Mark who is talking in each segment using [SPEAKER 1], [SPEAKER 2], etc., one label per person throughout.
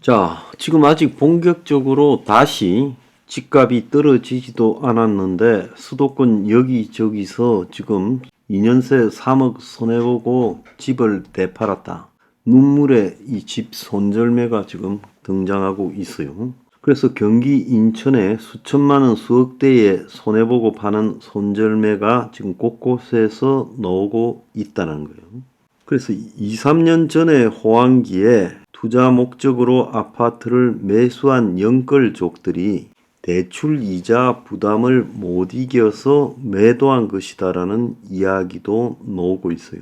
[SPEAKER 1] 자, 지금 아직 본격적으로 다시 집값이 떨어지지도 않았는데 수도권 여기저기서 지금 2년 새 3억 손해보고 집을 되팔았다. 눈물의 이 집 손절매가 지금 등장하고 있어요. 그래서 경기 인천에 수천만 원 수억 대의 손해보고 파는 손절매가 지금 곳곳에서 나오고 있다는 거예요. 그래서 2, 3년 전에 호황기에 투자 목적으로 아파트를 매수한 영끌족들이 대출 이자 부담을 못 이겨서 매도한 것이다라는 이야기도 나오고 있어요.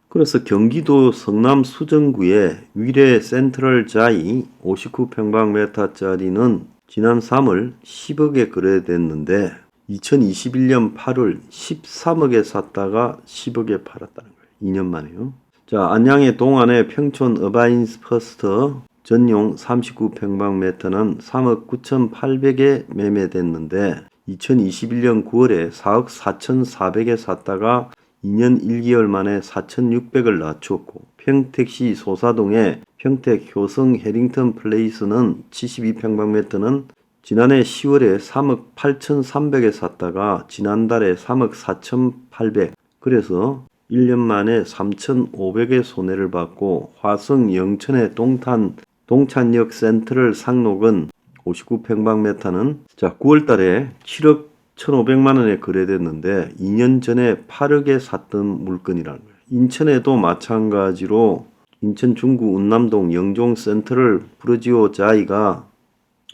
[SPEAKER 1] 그래서 경기도 성남 수정구의 위례 센트럴자이 59평방미터짜리는 지난 3월 10억에 거래됐는데 2021년 8월 13억에 샀다가 10억에 팔았다는 거예요. 2년 만에요. 자, 안양의 동안의 평촌 어바인스 퍼스트 전용 39평방미터는 3억 9,800에 매매됐는데 2021년 9월에 4억 4,400에 샀다가 2년 1개월 만에 4,600을 낮췄고, 평택시 소사동의 평택 효성 해링턴 플레이스는 72평방미터는 지난해 10월에 3억 8,300에 샀다가 지난달에 3억 4,800, 그래서 1년 만에 3,500의 손해를 받고, 화성 영천의 동탄역 센트럴 상록은 59평방미터는 9월달에 7억 1,500만 원에 거래됐는데 2년 전에 8억에 샀던 물건이라는 거예요. 인천에도 마찬가지로 인천 중구 운남동 영종 센트럴 브루지오 자이가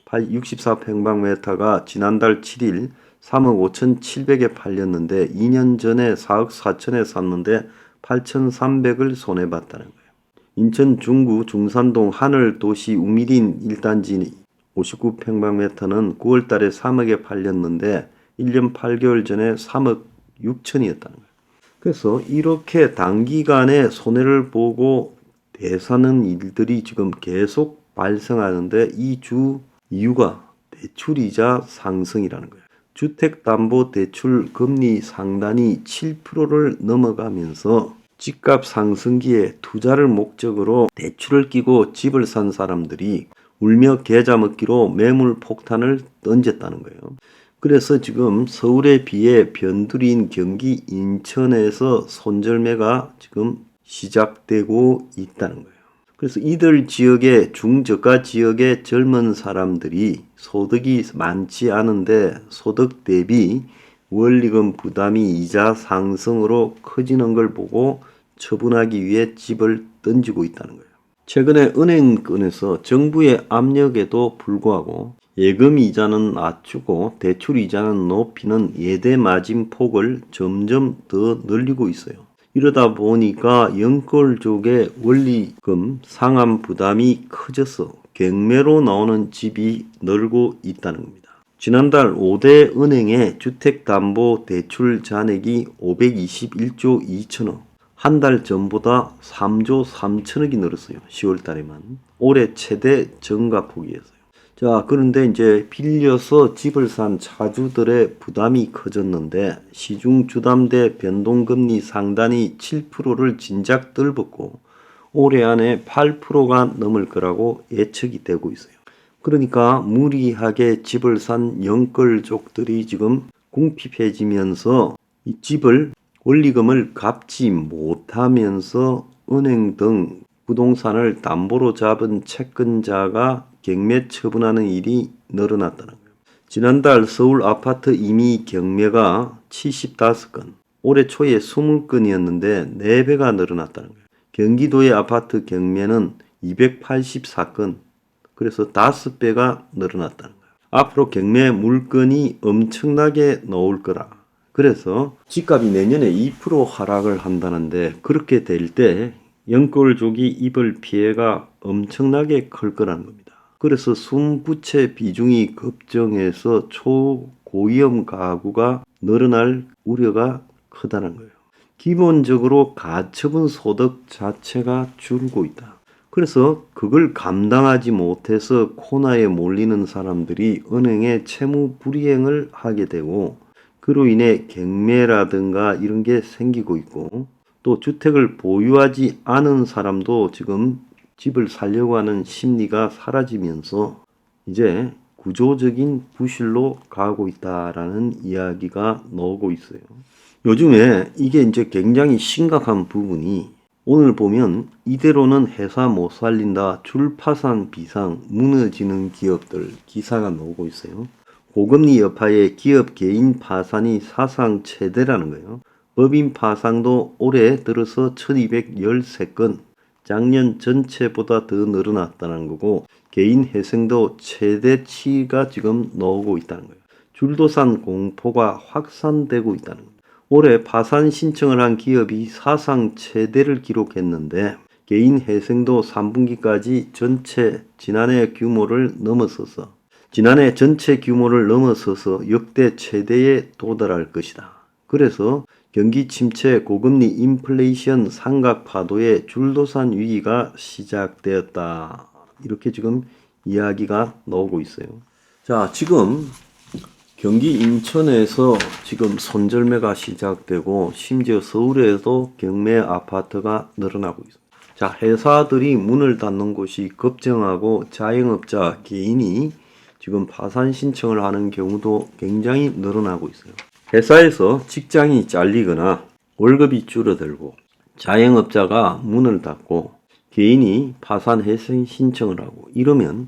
[SPEAKER 1] 64평방미터가 지난달 7일 3억 5,700에 팔렸는데 2년 전에 4억 4천에 샀는데 8,300을 손해봤다는 거예요. 인천 중구 중산동 하늘도시 우미린 1단지 59평방미터는 9월달에 3억에 팔렸는데 1년 8개월 전에 3억 6천이었다는 거예요. 그래서 이렇게 단기간에 손해를 보고 대사는 일들이 지금 계속 발생하는데 이 주 이유가 대출이자 상승이라는 거예요. 주택담보대출 금리 상단이 7%를 넘어가면서 집값 상승기에 투자를 목적으로 대출을 끼고 집을 산 사람들이 울며 겨자 먹기로 매물 폭탄을 던졌다는 거예요. 그래서 지금 서울에 비해 변두리인 경기 인천에서 손절매가 지금 시작되고 있다는 거예요. 그래서 이들 지역의 중저가 지역의 젊은 사람들이 소득이 많지 않은데 소득 대비 원리금 부담이 이자 상승으로 커지는 걸 보고 처분하기 위해 집을 던지고 있다는 거예요. 최근에 은행권에서 정부의 압력에도 불구하고 예금 이자는 낮추고 대출 이자는 높이는 예대 마진 폭을 점점 더 늘리고 있어요. 이러다 보니까 영끌족의 원리금 상환 부담이 커져서 경매로 나오는 집이 늘고 있다는 겁니다. 지난달 5대 은행의 주택담보대출 잔액이 521조 2천억, 한 달 전보다 3조 3천억이 늘었어요. 10월 달에만. 올해 최대 증가폭이었어요. 자, 그런데 이제 빌려서 집을 산 차주들의 부담이 커졌는데 시중 주담대 변동금리 상단이 7%를 진작 뜰벗고 올해 안에 8%가 넘을 거라고 예측이 되고 있어요. 그러니까 무리하게 집을 산 영끌족들이 지금 궁핍해지면서 이 집을 원리금을 갚지 못하면서 은행 등 부동산을 담보로 잡은 채권자가 경매 처분하는 일이 늘어났다는 거예요. 지난달 서울 아파트 임의 경매가 75건, 올해 초에 20건이었는데 4배가 늘어났다는 거예요. 경기도의 아파트 경매는 284건, 그래서 5배가 늘어났다는 거예요. 앞으로 경매 물건이 엄청나게 나올 거라. 그래서 집값이 내년에 2% 하락을 한다는데 그렇게 될 때 영끌족이 입을 피해가 엄청나게 클 거라는 겁니다. 그래서 순부채 비중이 급증해서 초고위험 가구가 늘어날 우려가 크다는 거예요. 기본적으로 가처분 소득 자체가 줄고 있다. 그래서 그걸 감당하지 못해서 코너에 몰리는 사람들이 은행에 채무 불이행을 하게 되고 그로 인해 경매라든가 이런 게 생기고 있고 또 주택을 보유하지 않은 사람도 지금 집을 살려고 하는 심리가 사라지면서 이제 구조적인 부실로 가고 있다라는 이야기가 나오고 있어요. 요즘에 이게 이제 굉장히 심각한 부분이 오늘 보면 이대로는 회사 못 살린다, 줄파산 비상, 무너지는 기업들 기사가 나오고 있어요. 고금리 여파에 기업 개인 파산이 사상 최대라는 거예요. 법인 파산도 올해 들어서 1213건, 작년 전체보다 더 늘어났다는 거고 개인 회생도 최대치가 지금 나오고 있다는 거예요. 줄도산 공포가 확산되고 있다는 거예요. 올해 파산 신청을 한 기업이 사상 최대를 기록했는데 개인 회생도 3분기까지 지난해 전체 규모를 넘어서서 역대 최대에 도달할 것이다. 그래서 경기 침체, 고금리, 인플레이션 삼각 파도에 줄도산 위기가 시작되었다. 이렇게 지금 이야기가 나오고 있어요. 자, 지금 경기 인천에서 지금 손절매가 시작되고 심지어 서울에도 경매 아파트가 늘어나고 있습니다. 자, 회사들이 문을 닫는 곳이 급증하고 자영업자 개인이 지금 파산 신청을 하는 경우도 굉장히 늘어나고 있어요. 회사에서 직장이 잘리거나 월급이 줄어들고 자영업자가 문을 닫고 개인이 파산 회생 신청을 하고 이러면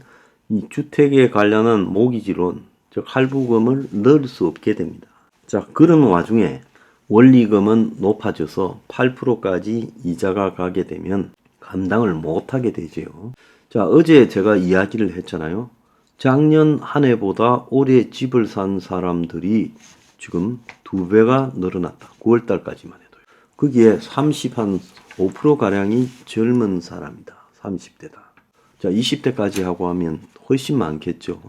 [SPEAKER 1] 이 주택에 관련한 모기지론 즉 할부금을 넣을 수 없게 됩니다. 자, 그런 와중에 원리금은 높아져서 8%까지 이자가 가게 되면 감당을 못하게 되지요. 자, 어제 제가 이야기를 했잖아요. 작년 한 해보다 올해 집을 산 사람들이 지금 2배가 늘어났다. 9월달까지만 해도요. 거기에 35%가량이 젊은 사람이다. 30대다. 자, 20대까지 하고 하면 훨씬 많겠죠.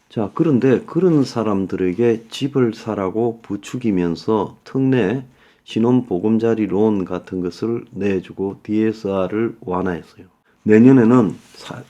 [SPEAKER 1] 자, 그런데 그런 사람들에게 집을 사라고 부추기면서 특례 신혼보금자리 론 같은 것을 내주고 DSR을 완화했어요. 내년에는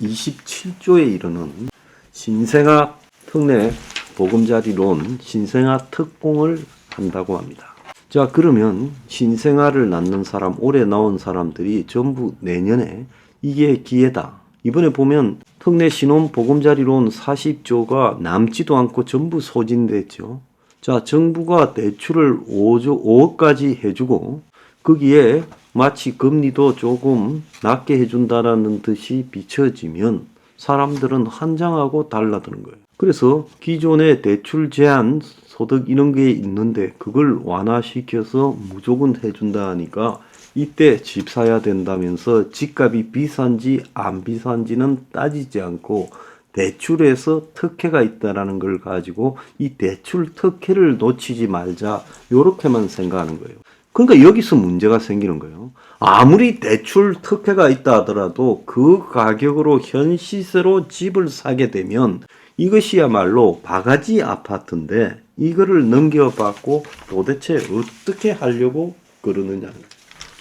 [SPEAKER 1] 27조에 이르는 신생아 특례 보금자리 론, 신생아 특공을 한다고 합니다. 자, 그러면 신생아를 낳는 사람, 올해 나온 사람들이 전부 내년에 이게 기회다. 이번에 보면 특례 신혼 보금자리론 40조가 남지도 않고 전부 소진됐죠. 자, 정부가 대출을 5억까지 해주고 거기에 마치 금리도 조금 낮게 해준다라는 듯이 비춰지면 사람들은 환장하고 달라드는 거예요. 그래서 기존의 대출 제한 소득 이런 게 있는데 그걸 완화시켜서 무조건 해준다 하니까 이때 집 사야 된다면서 집값이 비싼지 안 비싼지는 따지지 않고 대출에서 특혜가 있다라는 걸 가지고 이 대출 특혜를 놓치지 말자 요렇게만 생각하는 거예요. 그러니까 여기서 문제가 생기는 거예요. 아무리 대출 특혜가 있다 하더라도 그 가격으로 현 시세로 집을 사게 되면 이것이야말로 바가지 아파트인데 이거를 넘겨받고 도대체 어떻게 하려고 그러느냐는 거예요.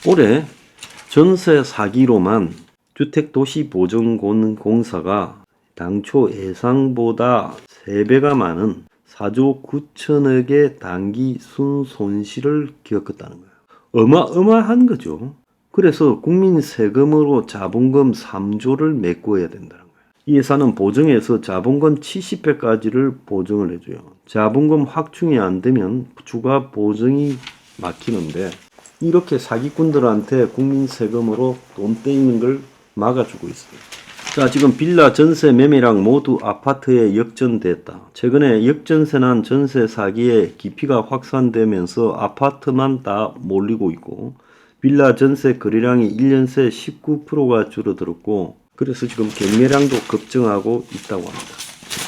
[SPEAKER 1] 올해 전세 사기로만 주택도시보증공사가 당초 예상보다 3배가 많은 4조 9천억의 단기 순손실을 겪었다는 거예요. 어마어마한 거죠. 그래서 국민 세금으로 자본금 3조를 메꿔야 된다는 거예요. 이 회사는 보증에서 자본금 70배까지를 보증을 해줘요. 자본금 확충이 안 되면 추가 보증이 막히는데 이렇게 사기꾼들한테 국민 세금으로 돈 떼이는 걸 막아주고 있어요. 자, 지금 빌라 전세 매매량 모두 아파트에 역전됐다. 최근에 역전세난 전세 사기의 깊이가 확산되면서 아파트만 다 몰리고 있고 빌라 전세 거래량이 1년 새 19%가 줄어들었고 그래서 지금 경매량도 급증하고 있다고 합니다.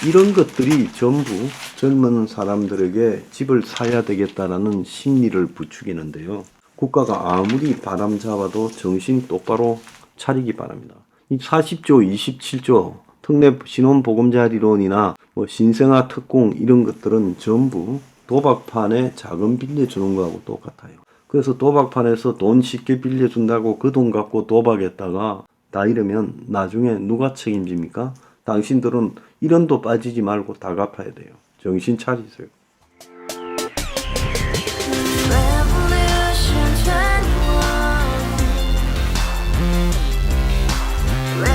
[SPEAKER 1] 이런 것들이 전부 젊은 사람들에게 집을 사야 되겠다라는 심리를 부추기는데요. 국가가 아무리 바람 잡아도 정신 똑바로 차리기 바랍니다. 이 40조, 27조 특례 신혼보금자리론이나 뭐 신생아 특공 이런 것들은 전부 도박판에 자금 빌려주는 거하고 똑같아요. 그래서 도박판에서 돈 쉽게 빌려준다고 그 돈 갖고 도박했다가 다 이러면 나중에 누가 책임집니까? 당신들은 1원도 빠지지 말고 다 갚아야 돼요. 정신 차리세요.
[SPEAKER 2] Revolution 21.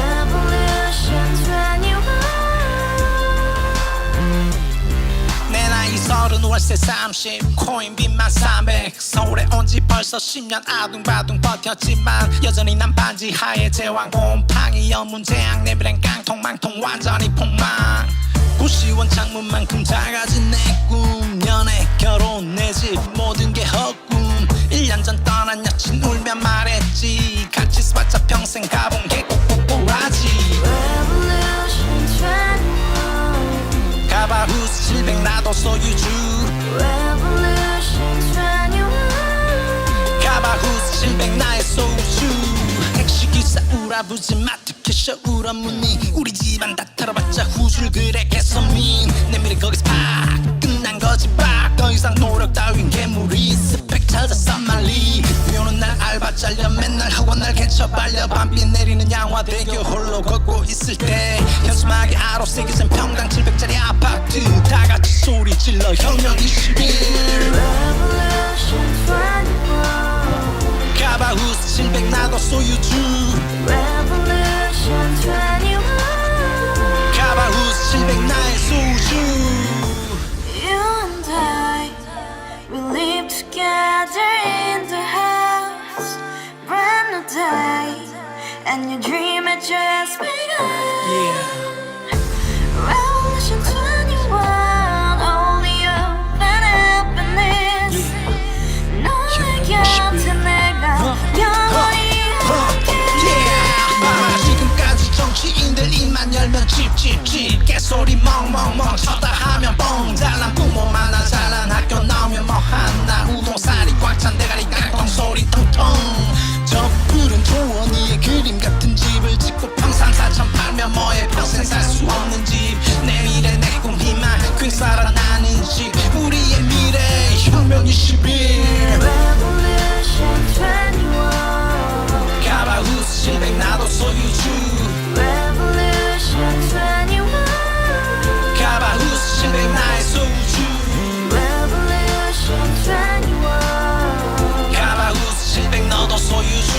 [SPEAKER 2] 서른 월세 30 코인 빚만 300 서울에 온 지 벌써 10년 아둥바둥 버텼지만 여전히 난 반지 하에 제왕 곰팡이 연문제약 내비랑 깡통망통 완전히 폭망 고시원 창문만큼 작아진 내 꿈 연애 결혼 내 집 모든 게 헛꿈 1년 전 떠난 여친 울며 말했지 같이 써봤자 평생 가본 게 꼬꼬꼬라지
[SPEAKER 3] Revolution 21
[SPEAKER 2] 가바후스 700 나도 소유주
[SPEAKER 3] Revolution 21
[SPEAKER 2] 가바후스 700 나의 소주 택시기사 우라부지 마트 캐셔 울어무니 우리 집안 다 털어봤자 후줄 그래 개선민 내 미래 거기서 팍 끝난 거지 팍더 이상 노력 따윈 괴물이 스펙 찾아서 말리 비오는 날 알바 잘려 맨날 학원 날 개쳐 발려 밤비 내리는 양화대교 홀로 걷고 있을 때 현수막에 아로 새겨진 평당 700짜리 아파트 다 같이 소리 질러 혁명 21
[SPEAKER 3] Revolution 21
[SPEAKER 2] 가바후스 700 나도 소유주
[SPEAKER 3] Revolution 21
[SPEAKER 2] 가바후스 700 나의 소주
[SPEAKER 3] You and I, we live together in the house. Brand new day, and your dream had just begun.
[SPEAKER 2] Yeah.
[SPEAKER 3] Revolution 21, only hope and happiness. 너의 곁에 내가 영원히
[SPEAKER 2] 지금까지 정치인들 입만 열면 찝찝찝 개소리 멍멍멍 쳤다 하면 뻥 잘난 부모 만나 잘난 학교 나오면 뭐하나 우동살이 꽉 찬 대가리 깡통 소리 통통 저 푸른 조원이의 그림 같은 집을 짓고 평상 4천 팔면 뭐해 평생 살 수 없는 집 내 미래 내 꿈 희망 퀸 살아나는 집 우리의 미래 혁명 21
[SPEAKER 3] Revolution 21
[SPEAKER 2] 가바후스 700 나도 소유주
[SPEAKER 3] Revolution 21
[SPEAKER 2] 가바후스 700 나의 소유주
[SPEAKER 3] Revolution 21
[SPEAKER 2] 가바후스 700 너도 소유주